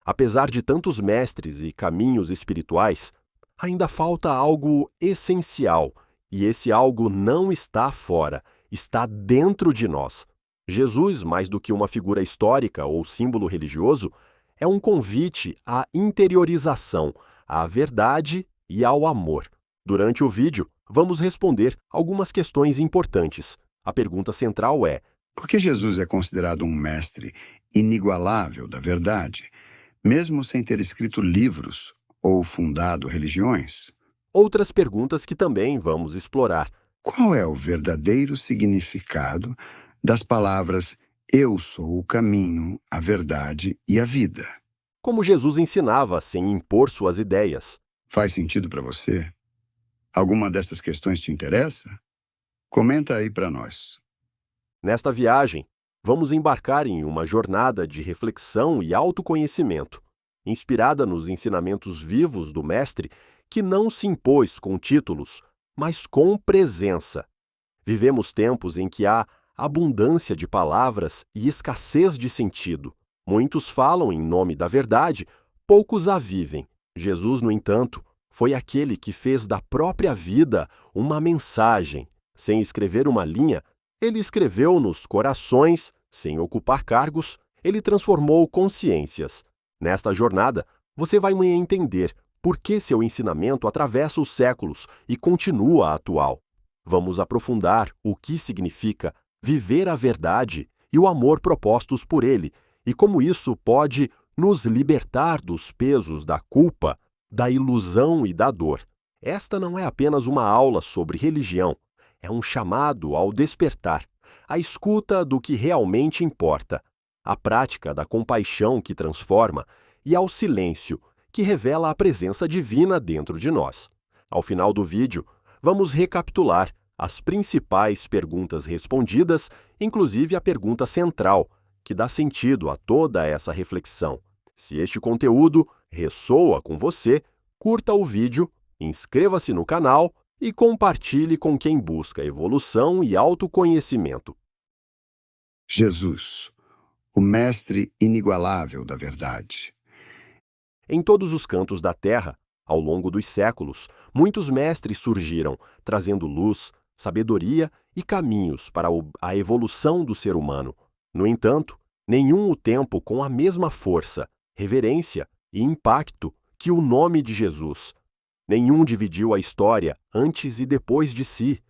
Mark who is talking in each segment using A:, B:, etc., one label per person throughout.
A: Apesar de tantos mestres e caminhos espirituais, ainda falta algo essencial, e esse algo não está fora, está dentro de nós. Jesus, mais do que uma figura histórica ou símbolo religioso, é um convite à interiorização, à verdade e ao amor. Durante o vídeo, vamos responder algumas questões importantes. A pergunta central é:
B: Por que Jesus é considerado um mestre inigualável da verdade, mesmo sem ter escrito livros ou fundado religiões?
A: outras perguntas que também vamos explorar.
B: Qual é o verdadeiro significado das palavras "Eu sou o caminho, a verdade e a vida"?
A: Como Jesus ensinava sem impor suas ideias.
B: Faz sentido para você? Alguma dessas questões te interessa? Comenta aí para nós.
A: Nesta viagem, vamos embarcar em uma jornada de reflexão e autoconhecimento, inspirada nos ensinamentos vivos do Mestre que não se impôs com títulos, mas com presença. Vivemos tempos em que há abundância de palavras e escassez de sentido. Muitos falam em nome da verdade, poucos a vivem. Jesus, no entanto, foi aquele que fez da própria vida uma mensagem. Sem escrever uma linha, ele escreveu nos corações, sem ocupar cargos, ele transformou consciências. Nesta jornada, você vai entender por que seu ensinamento atravessa os séculos e continua atual. Vamos aprofundar o que significa viver a verdade e o amor propostos por ele, e como isso pode nos libertar dos pesos da culpa, da ilusão e da dor. Esta não é apenas uma aula sobre religião, é um chamado ao despertar, à escuta do que realmente importa, à prática da compaixão que transforma e ao silêncio, que revela a presença divina dentro de nós. Ao final do vídeo, vamos recapitular as principais perguntas respondidas, inclusive a pergunta central, que dá sentido a toda essa reflexão. Se este conteúdo ressoa com você, curta o vídeo, inscreva-se no canal e compartilhe com quem busca evolução e autoconhecimento.
B: Jesus, o mestre inigualável da verdade.
A: Em todos os cantos da Terra, ao longo dos séculos, muitos mestres surgiram, trazendo luz, sabedoria e caminhos para a evolução do ser humano. No entanto, nenhum o tempo com a mesma força, reverência e impacto que o nome de Jesus. Nenhum dividiu a história antes e depois de si,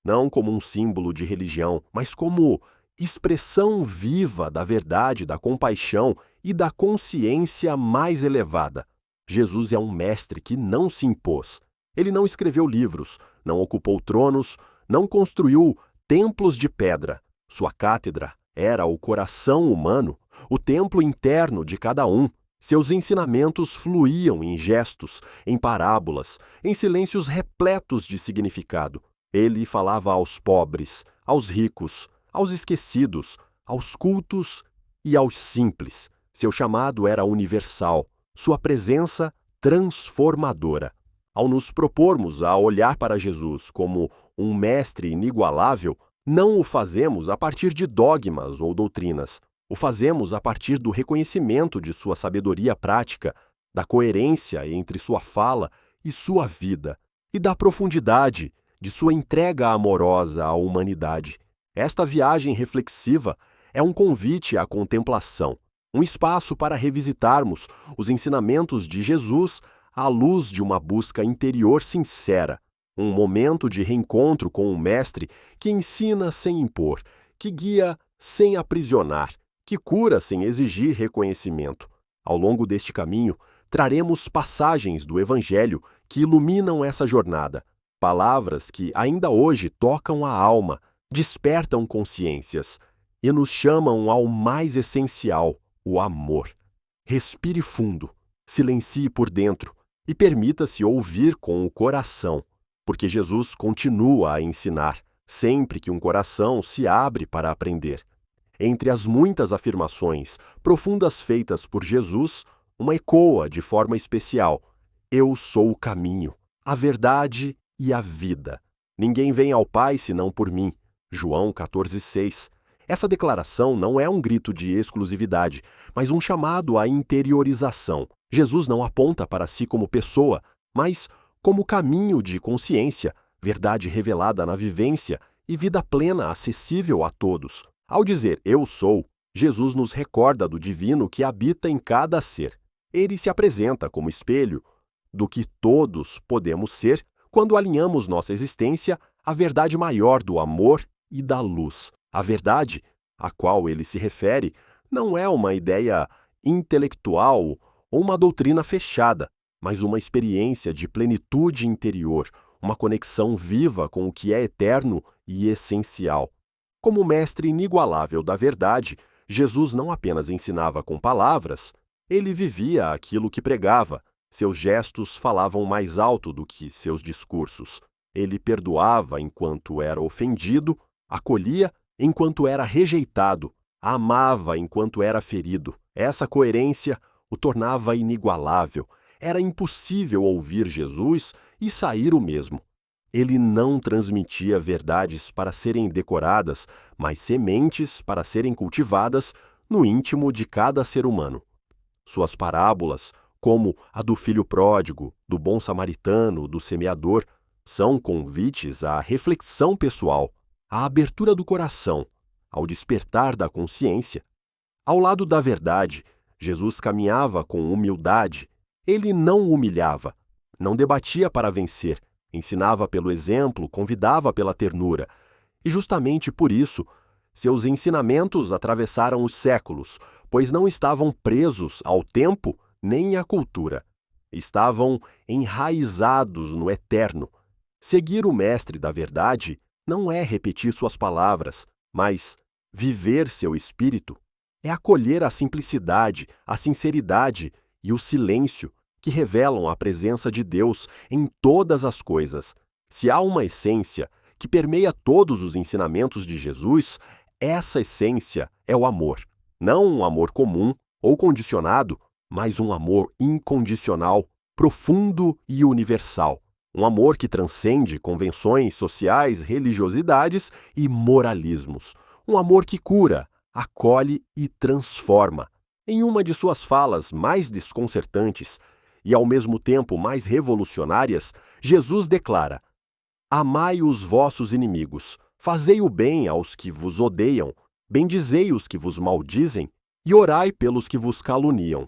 A: não como um símbolo de religião, mas como expressão viva da verdade, da compaixão e da consciência mais elevada. Jesus é um mestre que não se impôs. Ele não escreveu livros, não ocupou tronos, não construiu templos de pedra. Sua cátedra era o coração humano, o templo interno de cada um. Seus ensinamentos fluíam em gestos, em parábolas, em silêncios repletos de significado. Ele falava aos pobres, aos ricos, aos esquecidos, aos cultos e aos simples. Seu chamado era universal, sua presença transformadora. Ao nos propormos a olhar para Jesus como um mestre inigualável, não o fazemos a partir de dogmas ou doutrinas. O fazemos a partir do reconhecimento de sua sabedoria prática, da coerência entre sua fala e sua vida, e da profundidade de sua entrega amorosa à humanidade. Esta viagem reflexiva é um convite à contemplação, um espaço para revisitarmos os ensinamentos de Jesus à luz de uma busca interior sincera, um momento de reencontro com um mestre que ensina sem impor, que guia sem aprisionar, que cura sem exigir reconhecimento. Ao longo deste caminho, traremos passagens do Evangelho que iluminam essa jornada, palavras que ainda hoje tocam a alma, despertam consciências e nos chamam ao mais essencial, o amor. Respire fundo, silencie por dentro e permita-se ouvir com o coração, porque Jesus continua a ensinar, sempre que um coração se abre para aprender. Entre as muitas afirmações profundas feitas por Jesus, uma ecoa de forma especial: Eu sou o caminho, a verdade e a vida. Ninguém vem ao Pai senão por mim. João 14,6. Essa declaração não é um grito de exclusividade, mas um chamado à interiorização. Jesus não aponta para si como pessoa, mas como caminho de consciência, verdade revelada na vivência e vida plena acessível a todos. Ao dizer "eu sou", Jesus nos recorda do divino que habita em cada ser. Ele se apresenta como espelho do que todos podemos ser quando alinhamos nossa existência à verdade maior do amor e da luz. A verdade a qual ele se refere não é uma ideia intelectual ou uma doutrina fechada, mas uma experiência de plenitude interior, uma conexão viva com o que é eterno e essencial. Como mestre inigualável da verdade, Jesus não apenas ensinava com palavras, ele vivia aquilo que pregava. Seus gestos falavam mais alto do que seus discursos. Ele perdoava enquanto era ofendido, acolhia enquanto era rejeitado, amava enquanto era ferido. Essa coerência o tornava inigualável. Era impossível ouvir Jesus e sair o mesmo. Ele não transmitia verdades para serem decoradas, mas sementes para serem cultivadas no íntimo de cada ser humano. Suas parábolas, como a do filho pródigo, do bom samaritano, do semeador, são convites à reflexão pessoal, à abertura do coração, ao despertar da consciência. Ao lado da verdade, Jesus caminhava com humildade. Ele não humilhava, não debatia para vencer, ensinava pelo exemplo, convidava pela ternura. E justamente por isso, seus ensinamentos atravessaram os séculos, pois não estavam presos ao tempo nem à cultura. Estavam enraizados no eterno. Seguir o mestre da verdade não é repetir suas palavras, mas viver seu espírito. É acolher a simplicidade, a sinceridade e o silêncio que revelam a presença de Deus em todas as coisas. Se há uma essência que permeia todos os ensinamentos de Jesus, essa essência é o amor. Não um amor comum ou condicionado, mas um amor incondicional, profundo e universal. Um amor que transcende convenções sociais, religiosidades e moralismos. Um amor que cura, acolhe e transforma. Em uma de suas falas mais desconcertantes e ao mesmo tempo mais revolucionárias, Jesus declara: "Amai os vossos inimigos, fazei o bem aos que vos odeiam, bendizei os que vos maldizem e orai pelos que vos caluniam."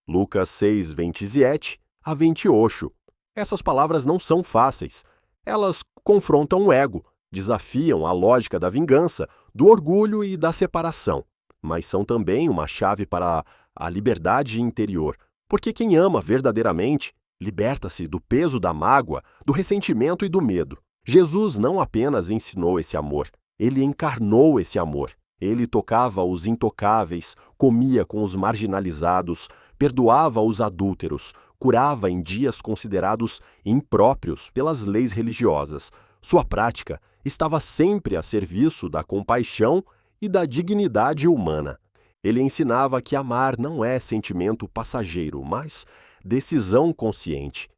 A: Lucas 6, 27 a 28. Essas palavras não são fáceis. Elas confrontam o ego, desafiam a lógica da vingança, do orgulho e da separação. Mas são também uma chave para a liberdade interior, porque quem ama verdadeiramente liberta-se do peso da mágoa, do ressentimento e do medo. Jesus não apenas ensinou esse amor, ele encarnou esse amor. Ele tocava os intocáveis, comia com os marginalizados, perdoava os adúlteros, curava em dias considerados impróprios pelas leis religiosas. Sua prática estava sempre a serviço da compaixão e da dignidade humana. Ele ensinava que amar não é sentimento passageiro, mas decisão consciente,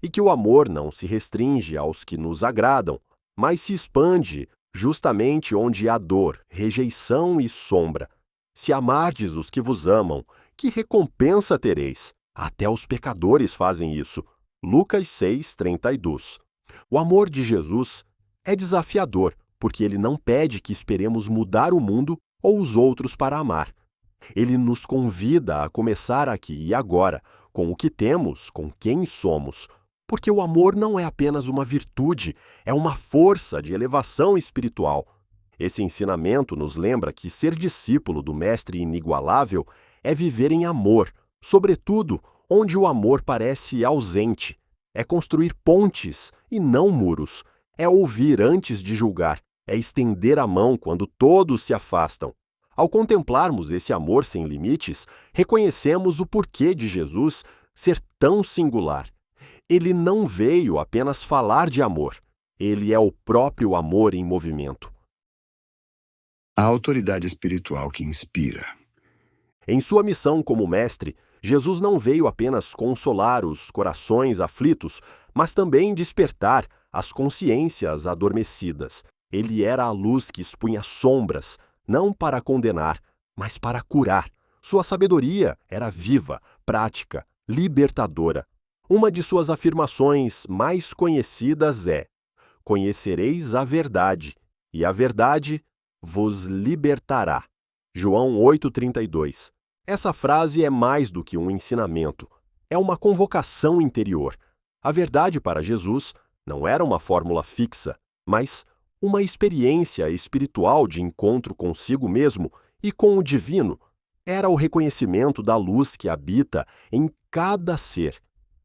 A: e que o amor não se restringe aos que nos agradam, mas se expande justamente onde há dor, rejeição e sombra. Se amardes os que vos amam, que recompensa tereis? Até os pecadores fazem isso. Lucas 6, 32. O amor de Jesus é desafiador, porque ele não pede que esperemos mudar o mundo ou os outros para amar. Ele nos convida a começar aqui e agora, com o que temos, com quem somos, porque o amor não é apenas uma virtude, é uma força de elevação espiritual. Esse ensinamento nos lembra que ser discípulo do Mestre inigualável é viver em amor, sobretudo onde o amor parece ausente. É construir pontes e não muros. É ouvir antes de julgar. É estender a mão quando todos se afastam. Ao contemplarmos esse amor sem limites, reconhecemos o porquê de Jesus ser tão singular. Ele não veio apenas falar de amor. Ele é o próprio amor em movimento.
B: A autoridade espiritual que inspira.
A: Em sua missão como mestre, Jesus não veio apenas consolar os corações aflitos, mas também despertar as consciências adormecidas. Ele era a luz que expunha sombras, não para condenar, mas para curar. Sua sabedoria era viva, prática, libertadora. Uma de suas afirmações mais conhecidas é: conhecereis a verdade, e a verdade vos libertará. João 8,32. Essa frase é mais do que um ensinamento. É uma convocação interior. A verdade para Jesus não era uma fórmula fixa, mas uma experiência espiritual de encontro consigo mesmo e com o divino. Era o reconhecimento da luz que habita em cada ser.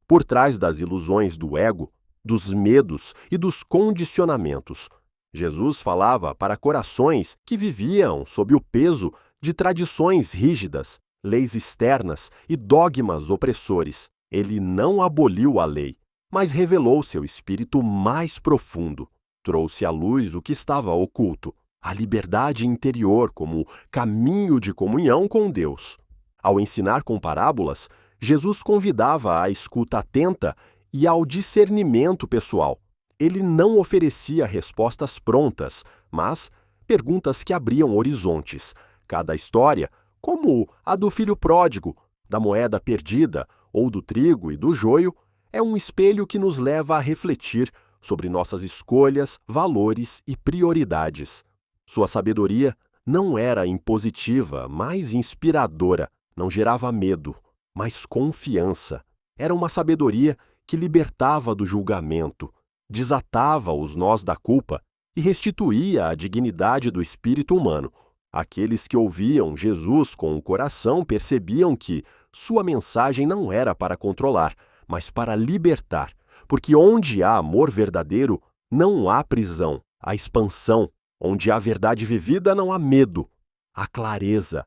A: Por trás das ilusões do ego, dos medos e dos condicionamentos, Jesus falava para corações que viviam sob o peso de tradições rígidas, leis externas e dogmas opressores. Ele não aboliu a lei, mas revelou seu espírito mais profundo. Trouxe à luz o que estava oculto, a liberdade interior como caminho de comunhão com Deus. Ao ensinar com parábolas, Jesus convidava à escuta atenta e ao discernimento pessoal. Ele não oferecia respostas prontas, mas perguntas que abriam horizontes. Cada história, como a do filho pródigo, da moeda perdida ou do trigo e do joio, é um espelho que nos leva a refletir sobre nossas escolhas, valores e prioridades. Sua sabedoria não era impositiva, mas inspiradora. Não gerava medo, mas confiança. Era uma sabedoria que libertava do julgamento, desatava os nós da culpa e restituía a dignidade do espírito humano. Aqueles que ouviam Jesus com o coração percebiam que sua mensagem não era para controlar, mas para libertar, porque onde há amor verdadeiro, não há prisão, há expansão. Onde há verdade vivida, não há medo, há clareza.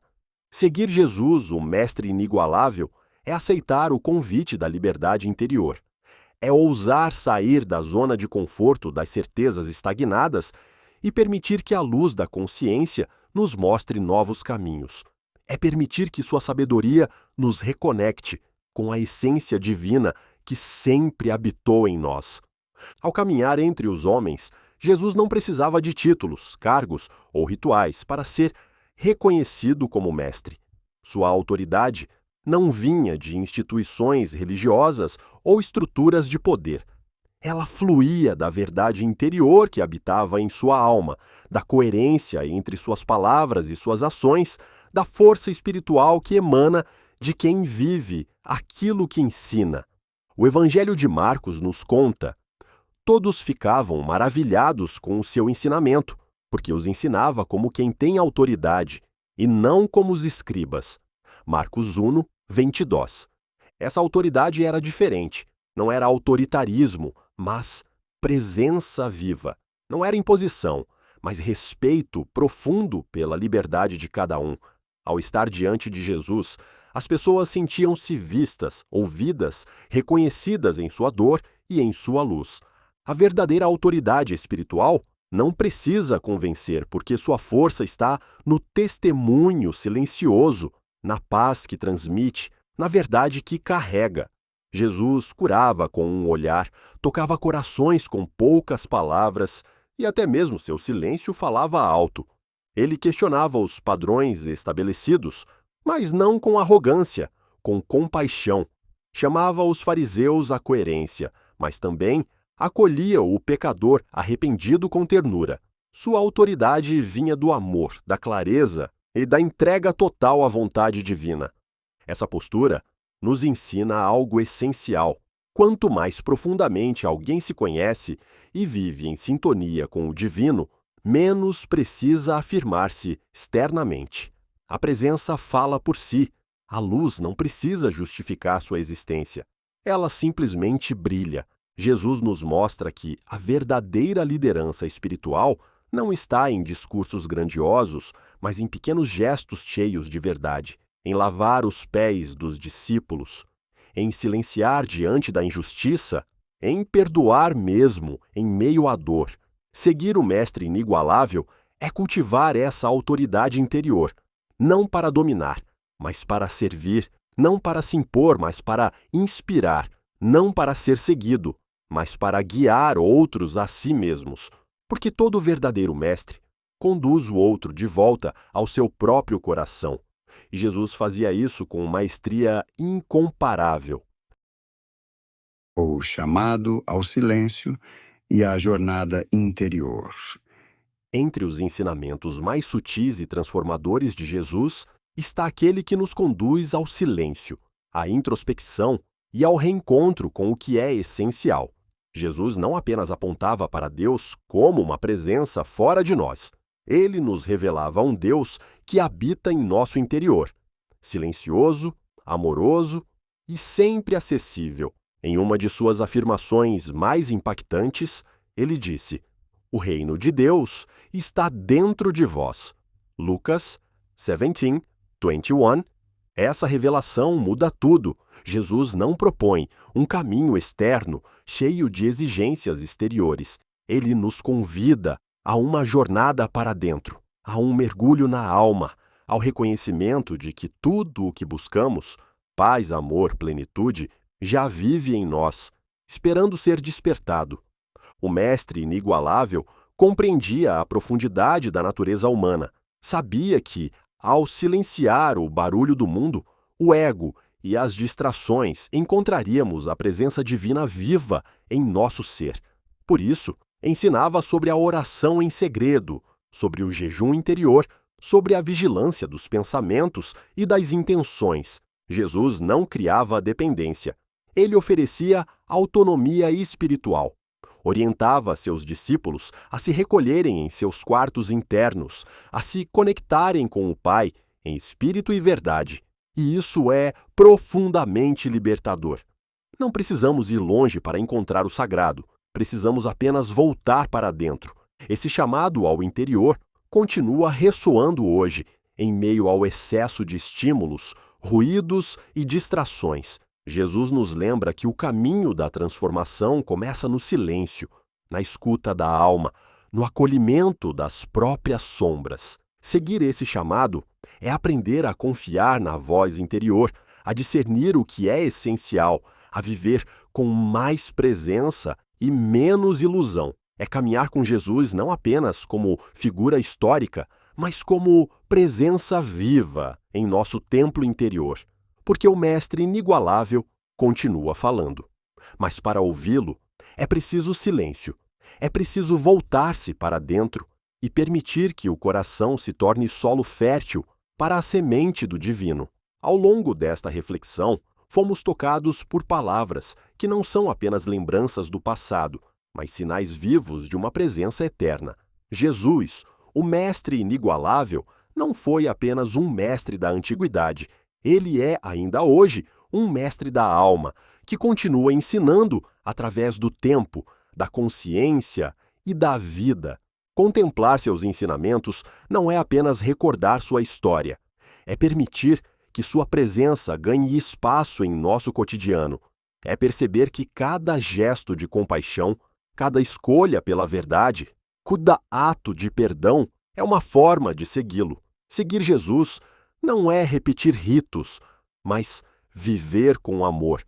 A: Seguir Jesus, o Mestre inigualável, é aceitar o convite da liberdade interior. É ousar sair da zona de conforto das certezas estagnadas e permitir que a luz da consciência nos mostre novos caminhos. É permitir que sua sabedoria nos reconecte com a essência divina que sempre habitou em nós. Ao caminhar entre os homens, Jesus não precisava de títulos, cargos ou rituais para ser reconhecido como mestre. Sua autoridade não vinha de instituições religiosas ou estruturas de poder. Ela fluía da verdade interior que habitava em sua alma, da coerência entre suas palavras e suas ações, da força espiritual que emana de quem vive aquilo que ensina. O Evangelho de Marcos nos conta: todos ficavam maravilhados com o seu ensinamento, porque os ensinava como quem tem autoridade, e não como os escribas. Marcos 1, 22. Essa autoridade era diferente. Não era autoritarismo, mas presença viva. Não era imposição, mas respeito profundo pela liberdade de cada um. Ao estar diante de Jesus, as pessoas sentiam-se vistas, ouvidas, reconhecidas em sua dor e em sua luz. A verdadeira autoridade espiritual não precisa convencer, porque sua força está no testemunho silencioso, na paz que transmite, na verdade que carrega. Jesus curava com um olhar, tocava corações com poucas palavras e até mesmo seu silêncio falava alto. Ele questionava os padrões estabelecidos, mas não com arrogância, com compaixão. Chamava os fariseus à coerência, mas também acolhia o pecador arrependido com ternura. Sua autoridade vinha do amor, da clareza e da entrega total à vontade divina. Essa postura nos ensina algo essencial. Quanto mais profundamente alguém se conhece e vive em sintonia com o divino, menos precisa afirmar-se externamente. A presença fala por si. A luz não precisa justificar sua existência. Ela simplesmente brilha. Jesus nos mostra que a verdadeira liderança espiritual não está em discursos grandiosos, mas em pequenos gestos cheios de verdade, em lavar os pés dos discípulos, em silenciar diante da injustiça, em perdoar mesmo em meio à dor. Seguir o Mestre inigualável é cultivar essa autoridade interior, não para dominar, mas para servir, não para se impor, mas para inspirar, não para ser seguido, mas para guiar outros a si mesmos. Porque todo verdadeiro mestre conduz o outro de volta ao seu próprio coração. E Jesus fazia isso com maestria incomparável.
B: O chamado ao silêncio e a jornada interior.
A: Entre os ensinamentos mais sutis e transformadores de Jesus está aquele que nos conduz ao silêncio, à introspecção e ao reencontro com o que é essencial. Jesus não apenas apontava para Deus como uma presença fora de nós. Ele nos revelava um Deus que habita em nosso interior, silencioso, amoroso e sempre acessível. Em uma de suas afirmações mais impactantes, ele disse: "O reino de Deus está dentro de vós." Lucas 17:21. Essa revelação muda tudo. Jesus não propõe um caminho externo cheio de exigências exteriores. Ele nos convida a uma jornada para dentro, a um mergulho na alma, ao reconhecimento de que tudo o que buscamos, paz, amor, plenitude, já vive em nós, esperando ser despertado. O mestre inigualável compreendia a profundidade da natureza humana, sabia que, ao silenciar o barulho do mundo, o ego e as distrações, encontraríamos a presença divina viva em nosso ser. Por isso, ensinava sobre a oração em segredo, sobre o jejum interior, sobre a vigilância dos pensamentos e das intenções. Jesus não criava dependência. Ele oferecia autonomia espiritual. Orientava seus discípulos a se recolherem em seus quartos internos, a se conectarem com o Pai em espírito e verdade. E isso é profundamente libertador. Não precisamos ir longe para encontrar o sagrado. Precisamos apenas voltar para dentro. Esse chamado ao interior continua ressoando hoje, em meio ao excesso de estímulos, ruídos e distrações. Jesus nos lembra que o caminho da transformação começa no silêncio, na escuta da alma, no acolhimento das próprias sombras. Seguir esse chamado é aprender a confiar na voz interior, a discernir o que é essencial, a viver com mais presença e menos ilusão. É caminhar com Jesus não apenas como figura histórica, mas como presença viva em nosso templo interior. Porque o Mestre inigualável continua falando. Mas para ouvi-lo, é preciso silêncio. É preciso voltar-se para dentro e permitir que o coração se torne solo fértil para a semente do divino. Ao longo desta reflexão, fomos tocados por palavras que não são apenas lembranças do passado, mas sinais vivos de uma presença eterna. Jesus, o Mestre inigualável, não foi apenas um mestre da antiguidade. Ele é, ainda hoje, um mestre da alma, que continua ensinando através do tempo, da consciência e da vida. Contemplar seus ensinamentos não é apenas recordar sua história, é permitir que sua presença ganhe espaço em nosso cotidiano. É perceber que cada gesto de compaixão, cada escolha pela verdade, cada ato de perdão é uma forma de segui-lo. Seguir Jesus não é repetir ritos, mas viver com amor.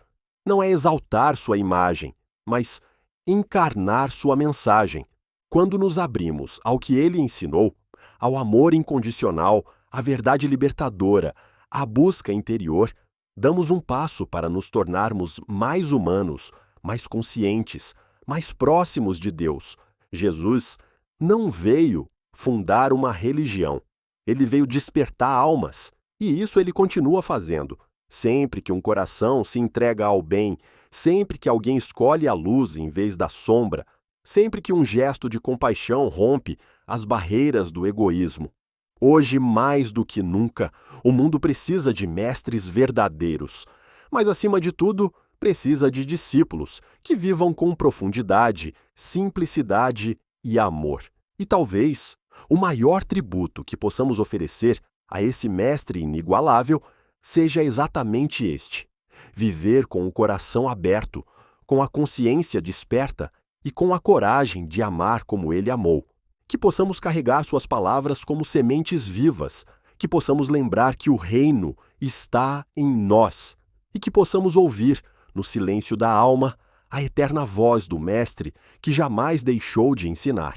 A: Não é exaltar sua imagem, mas encarnar sua mensagem. Quando nos abrimos ao que ele ensinou, ao amor incondicional, à verdade libertadora, à busca interior, damos um passo para nos tornarmos mais humanos, mais conscientes, mais próximos de Deus. Jesus não veio fundar uma religião. Ele veio despertar almas, e isso ele continua fazendo. Sempre que um coração se entrega ao bem, sempre que alguém escolhe a luz em vez da sombra, sempre que um gesto de compaixão rompe as barreiras do egoísmo. Hoje, mais do que nunca, o mundo precisa de mestres verdadeiros, mas, acima de tudo, precisa de discípulos que vivam com profundidade, simplicidade e amor. E talvez o maior tributo que possamos oferecer a esse mestre inigualável seja exatamente este: viver com o coração aberto, com a consciência desperta e com a coragem de amar como ele amou. Que possamos carregar suas palavras como sementes vivas, que possamos lembrar que o reino está em nós e que possamos ouvir, no silêncio da alma, a eterna voz do Mestre que jamais deixou de ensinar.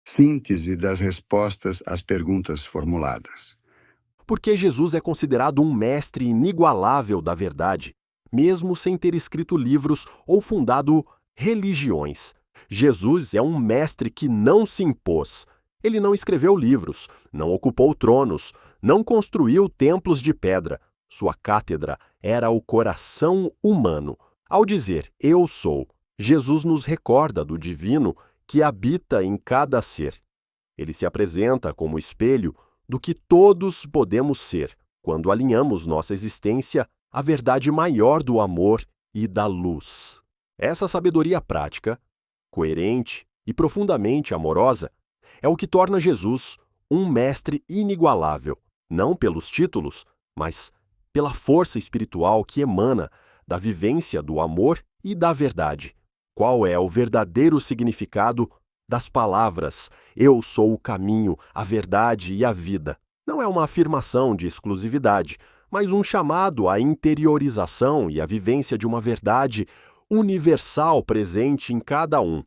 B: Síntese das respostas às perguntas formuladas.
A: Por que Jesus é considerado um mestre inigualável da verdade, mesmo sem ter escrito livros ou fundado religiões? Jesus é um mestre que não se impôs. Ele não escreveu livros, não ocupou tronos, não construiu templos de pedra. Sua cátedra era o coração humano. Ao dizer "eu sou", Jesus nos recorda do divino que habita em cada ser. Ele se apresenta como espelho do que todos podemos ser, quando alinhamos nossa existência à verdade maior do amor e da luz. Essa sabedoria prática, coerente e profundamente amorosa, é o que torna Jesus um mestre inigualável, não pelos títulos, mas pela força espiritual que emana da vivência do amor e da verdade. Qual é o verdadeiro significado das palavras "Eu sou o caminho, a verdade e a vida"? Não é uma afirmação de exclusividade, mas um chamado à interiorização e à vivência de uma verdade universal presente em cada um.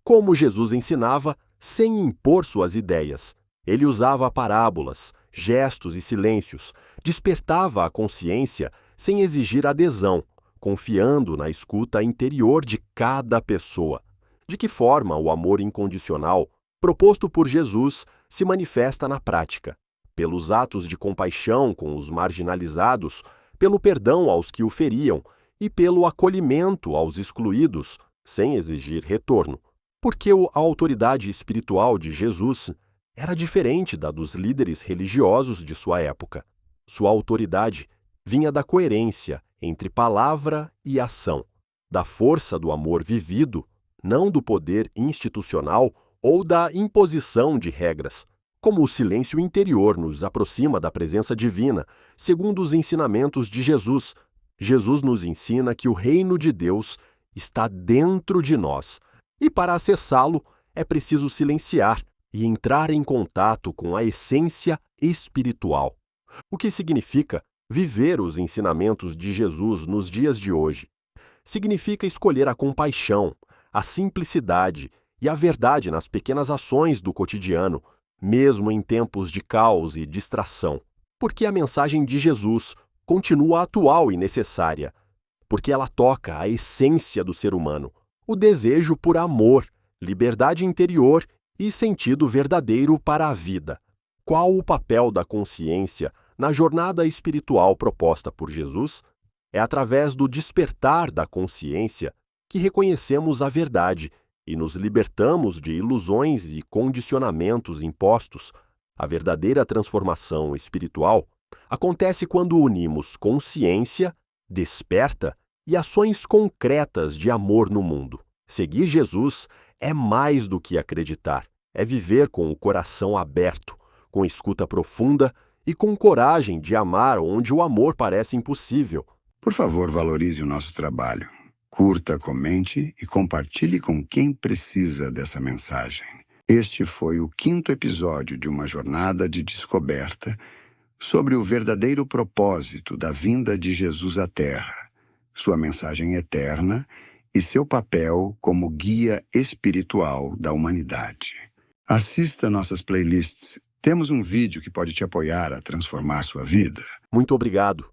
A: Como Jesus ensinava, sem impor suas ideias. Ele usava parábolas, gestos e silêncios, despertava a consciência sem exigir adesão, confiando na escuta interior de cada pessoa. De que forma o amor incondicional, proposto por Jesus, se manifesta na prática? Pelos atos de compaixão com os marginalizados, pelo perdão aos que o feriam e pelo acolhimento aos excluídos, sem exigir retorno. Porque a autoridade espiritual de Jesus era diferente da dos líderes religiosos de sua época. Sua autoridade vinha da coerência entre palavra e ação, da força do amor vivido, não do poder institucional ou da imposição de regras. Como o silêncio interior nos aproxima da presença divina, segundo os ensinamentos de Jesus, Jesus nos ensina que o reino de Deus está dentro de nós, e para acessá-lo é preciso silenciar e entrar em contato com a essência espiritual. O que significa viver os ensinamentos de Jesus nos dias de hoje? Significa escolher a compaixão, a simplicidade e a verdade nas pequenas ações do cotidiano, mesmo em tempos de caos e distração. Porque a mensagem de Jesus continua atual e necessária, porque ela toca a essência do ser humano, o desejo por amor, liberdade interior e sentido verdadeiro para a vida. Qual o papel da consciência na jornada espiritual proposta por Jesus? É através do despertar da consciência que reconhecemos a verdade e nos libertamos de ilusões e condicionamentos impostos. A verdadeira transformação espiritual acontece quando unimos consciência, desperta e ações concretas de amor no mundo. Seguir Jesus é mais do que acreditar, é viver com o coração aberto, com escuta profunda e com coragem de amar onde o amor parece impossível.
B: Por favor, valorize o nosso trabalho. Curta, comente e compartilhe com quem precisa dessa mensagem. Este foi o 5º episódio de uma jornada de descoberta sobre o verdadeiro propósito da vinda de Jesus à Terra, sua mensagem eterna e seu papel como guia espiritual da humanidade. Assista nossas playlists. Temos um vídeo que pode te apoiar a transformar sua vida.
A: Muito obrigado.